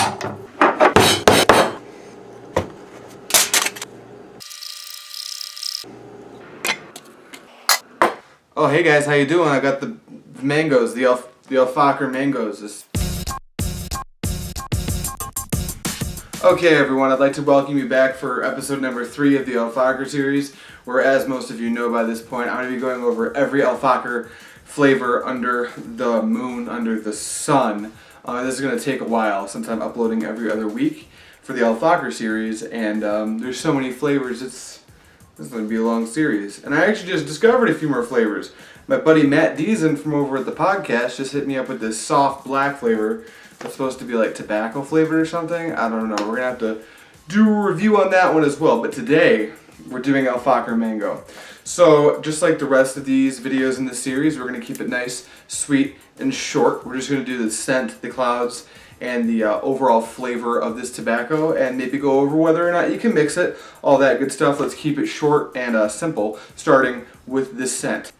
Oh, hey guys, how you doing? I got the mangoes, the Fakher Mango.This. Okay, everyone, I'd like to welcome you back for episode number 3 of the Fakher series, where, as most of you know by this point, I'm going to be going over every Fakher flavor under the moon, under the sun. This is going to take a while since I'm uploading every other week for the Fakher series, and there's so many flavors. This is going to be a long series. And I actually just discovered a few more flavors. My buddy Matt Deason from over at the podcast just hit me up with this soft black flavor that's supposed to be like tobacco flavored or something. I don't know. We're going to have to do a review on that one as well. But today, we're doing Fakher Mango. So, just like the rest of these videos in this series, we're going to keep it nice, sweet, and short. We're just going to do the scent, the clouds, and the overall flavor of this tobacco, and maybe go over whether or not you can mix it, all that good stuff. Let's keep it short and simple, starting with this scent.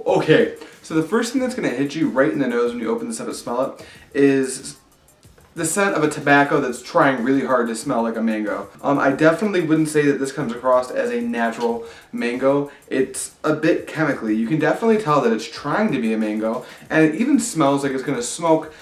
Okay, so the first thing that's going to hit you right in the nose when you open this up and smell it is the scent of a tobacco that's trying really hard to smell like a mango. I definitely wouldn't say that this comes across as a natural mango. It's a bit chemically. You can definitely tell that it's trying to be a mango, and it even smells like it's going to smoke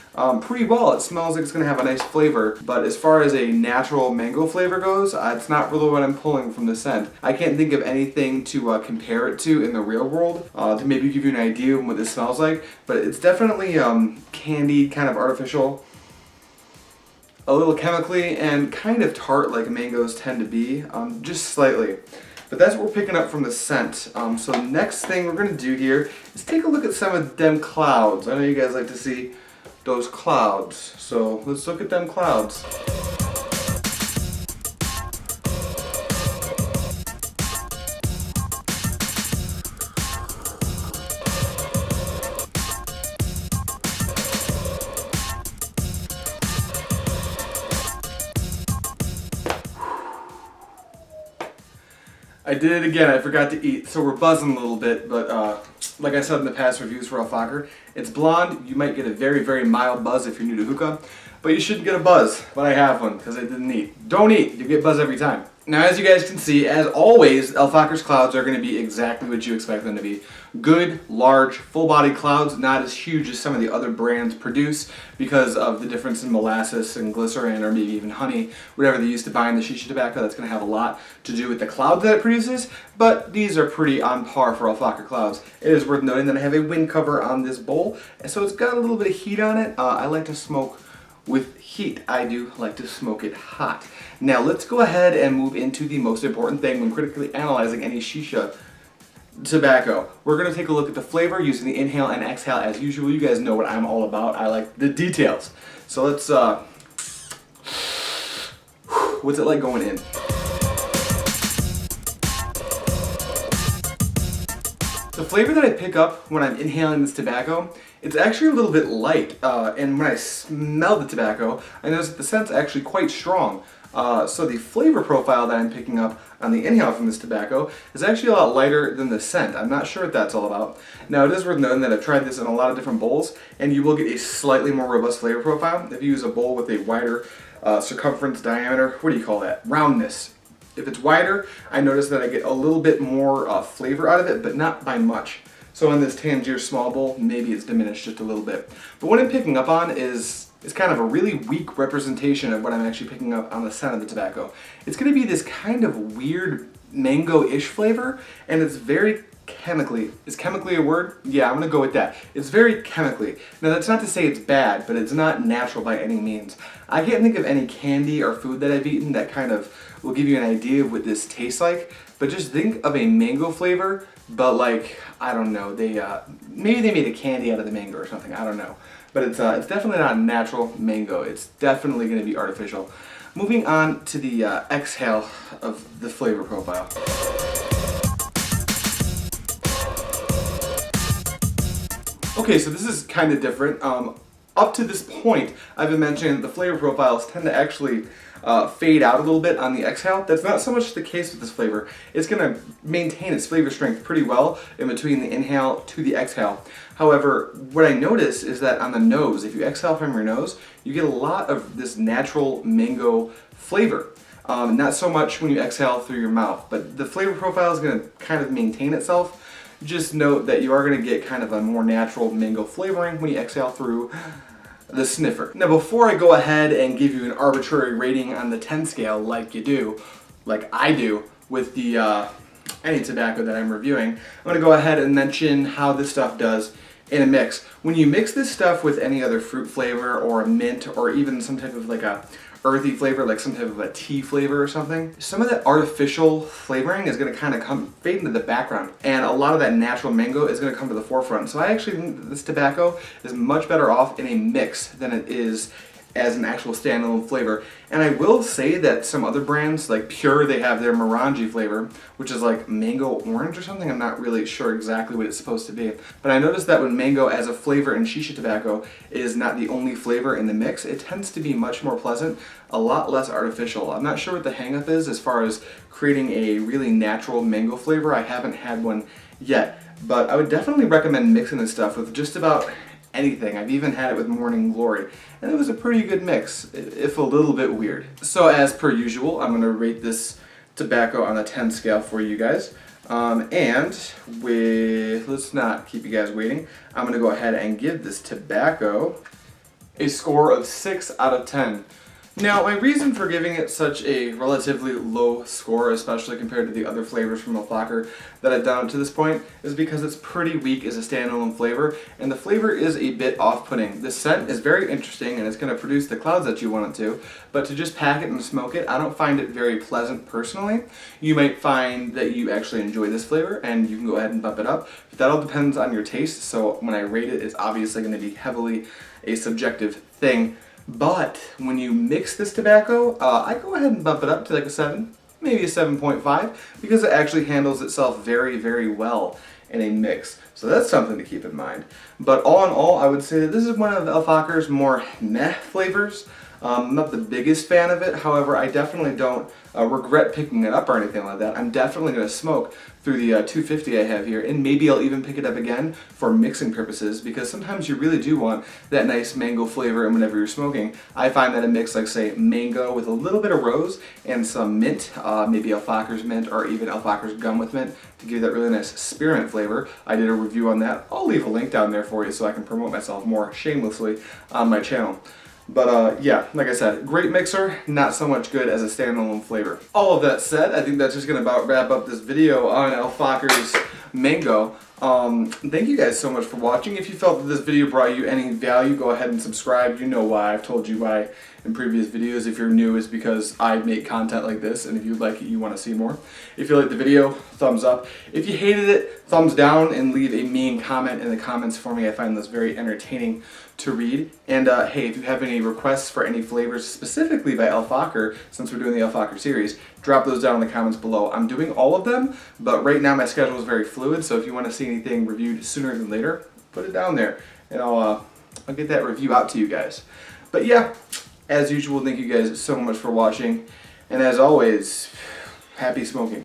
pretty well. It smells like it's going to have a nice flavor, but as far as a natural mango flavor goes, it's not really what I'm pulling from the scent. I can't think of anything to compare it to in the real world to maybe give you an idea of what this smells like, but it's definitely candied, kind of artificial, a little chemically, and kind of tart like mangoes tend to be, just slightly. But that's what we're picking up from the scent. So next thing we're going to do here is take a look at some of them clouds. I know you guys like to see those clouds, so let's look at them clouds. I did it again, I forgot to eat, so we're buzzing a little bit, but like I said in the past reviews for Fakher, it's blonde. You might get a very, very mild buzz if you're new to hookah, but you shouldn't get a buzz, but I have one because I didn't eat. Don't eat, you get buzz every time. Now, as you guys can see, as always, Fakher's clouds are going to be exactly what you expect them to be. Good, large, full-bodied clouds, not as huge as some of the other brands produce because of the difference in molasses and glycerin, or maybe even honey, whatever they used to bind the shisha tobacco. That's going to have a lot to do with the clouds that it produces, but these are pretty on par for Fakher clouds. It is worth noting that I have a wind cover on this bowl, and so it's got a little bit of heat on it. I like to smoke with heat. I do like to smoke it hot. Now let's go ahead and move into the most important thing when critically analyzing any shisha tobacco. We're going to take a look at the flavor using the inhale and exhale as usual. You guys know what I'm all about. I like the details. So let's, what's it like going in? The flavor that I pick up when I'm inhaling this tobacco, it's actually a little bit light, and when I smell the tobacco, I notice that the scent's actually quite strong. So the flavor profile that I'm picking up on the inhale from this tobacco is actually a lot lighter than the scent. I'm not sure what that's all about. Now, it is worth noting that I've tried this in a lot of different bowls, and you will get a slightly more robust flavor profile if you use a bowl with a wider circumference, diameter, what do you call that? Roundness. If it's wider, I notice that I get a little bit more flavor out of it, but not by much. So in this Tangier small bowl, maybe it's diminished just a little bit. But what I'm picking up on is kind of a really weak representation of what I'm actually picking up on the scent of the tobacco. It's going to be this kind of weird mango-ish flavor, and it's very chemically. Is chemically a word? Yeah, I'm going to go with that. It's very chemically. Now, that's not to say it's bad, but it's not natural by any means. I can't think of any candy or food that I've eaten that kind of will give you an idea of what this tastes like, but just think of a mango flavor, but like, I don't know, maybe they made a candy out of the mango or something, I don't know. But it's definitely not natural mango. It's definitely going to be artificial. Moving on to the exhale of the flavor profile. Okay, so this is kind of different. Up to this point, I've been mentioning that the flavor profiles tend to actually fade out a little bit on the exhale. That's not so much the case with this flavor. It's going to maintain its flavor strength pretty well in between the inhale to the exhale. However, what I notice is that on the nose, if you exhale from your nose, you get a lot of this natural mango flavor. Not so much when you exhale through your mouth, but the flavor profile is going to kind of maintain itself. Just note that you are going to get kind of a more natural mango flavoring when you exhale through the sniffer. Now before I go ahead and give you an arbitrary rating on the 10 scale like I do with the any tobacco that I'm reviewing, I'm going to go ahead and mention how this stuff does in a mix. When you mix this stuff with any other fruit flavor or a mint or even some type of like a earthy flavor, like some type of a tea flavor or something, some of that artificial flavoring is going to kind of fade into the background, and a lot of that natural mango is going to come to the forefront. So I actually think that this tobacco is much better off in a mix than it is as an actual standalone flavor. And I will say that some other brands, like Pure, they have their Morangi flavor, which is like mango orange or something. I'm not really sure exactly what it's supposed to be. But I noticed that when mango as a flavor in shisha tobacco is not the only flavor in the mix, it tends to be much more pleasant, a lot less artificial. I'm not sure what the hang-up is as far as creating a really natural mango flavor. I haven't had one yet, but I would definitely recommend mixing this stuff with just about anything. I've even had it with Morning Glory, and it was a pretty good mix, if a little bit weird. So as per usual, I'm going to rate this tobacco on a 10 scale for you guys. Let's not keep you guys waiting, I'm going to go ahead and give this tobacco a score of 6 out of 10. Now, my reason for giving it such a relatively low score, especially compared to the other flavors from Fakher that I've done up to this point, is because it's pretty weak as a standalone flavor, and the flavor is a bit off-putting. The scent is very interesting, and it's going to produce the clouds that you want it to, but to just pack it and smoke it, I don't find it very pleasant personally. You might find that you actually enjoy this flavor, and you can go ahead and bump it up, but that all depends on your taste, so when I rate it, it's obviously going to be heavily a subjective thing. But when you mix this tobacco, I go ahead and bump it up to like a 7, maybe a 7.5, because it actually handles itself very, very well in a mix. So that's something to keep in mind. But all in all, I would say that this is one of Fakher's more meh flavors. I'm not the biggest fan of it, however, I definitely don't regret picking it up or anything like that. I'm definitely going to smoke through the 250 I have here, and maybe I'll even pick it up again for mixing purposes, because sometimes you really do want that nice mango flavor, and whenever you're smoking, I find that a mix like, say, mango with a little bit of rose and some mint, maybe Fakher's mint or even Fakher's gum with mint, to give that really nice spearmint flavor. I did a review on that. I'll leave a link down there for you so I can promote myself more shamelessly on my channel. But yeah, like I said, great mixer, not so much good as a standalone flavor. All of that said, I think that's just going to about wrap up this video on Fakher's Mango. Thank you guys so much for watching. If you felt that this video brought you any value, go ahead and subscribe. You know why. I've told you why in previous videos. If you're new, it's because I make content like this, and if you like it, you want to see more. If you liked the video, thumbs up. If you hated it, thumbs down, and leave a mean comment in the comments for me. I find those very entertaining to read. And hey, if you have any requests for any flavors specifically by Fakher, since we're doing the Fakher series, drop those down in the comments below. I'm doing all of them, but right now my schedule is very fluid, so if you want to see anything reviewed sooner than later, put it down there, and I'll get that review out to you guys. But yeah, as usual, thank you guys so much for watching, and as always, happy smoking.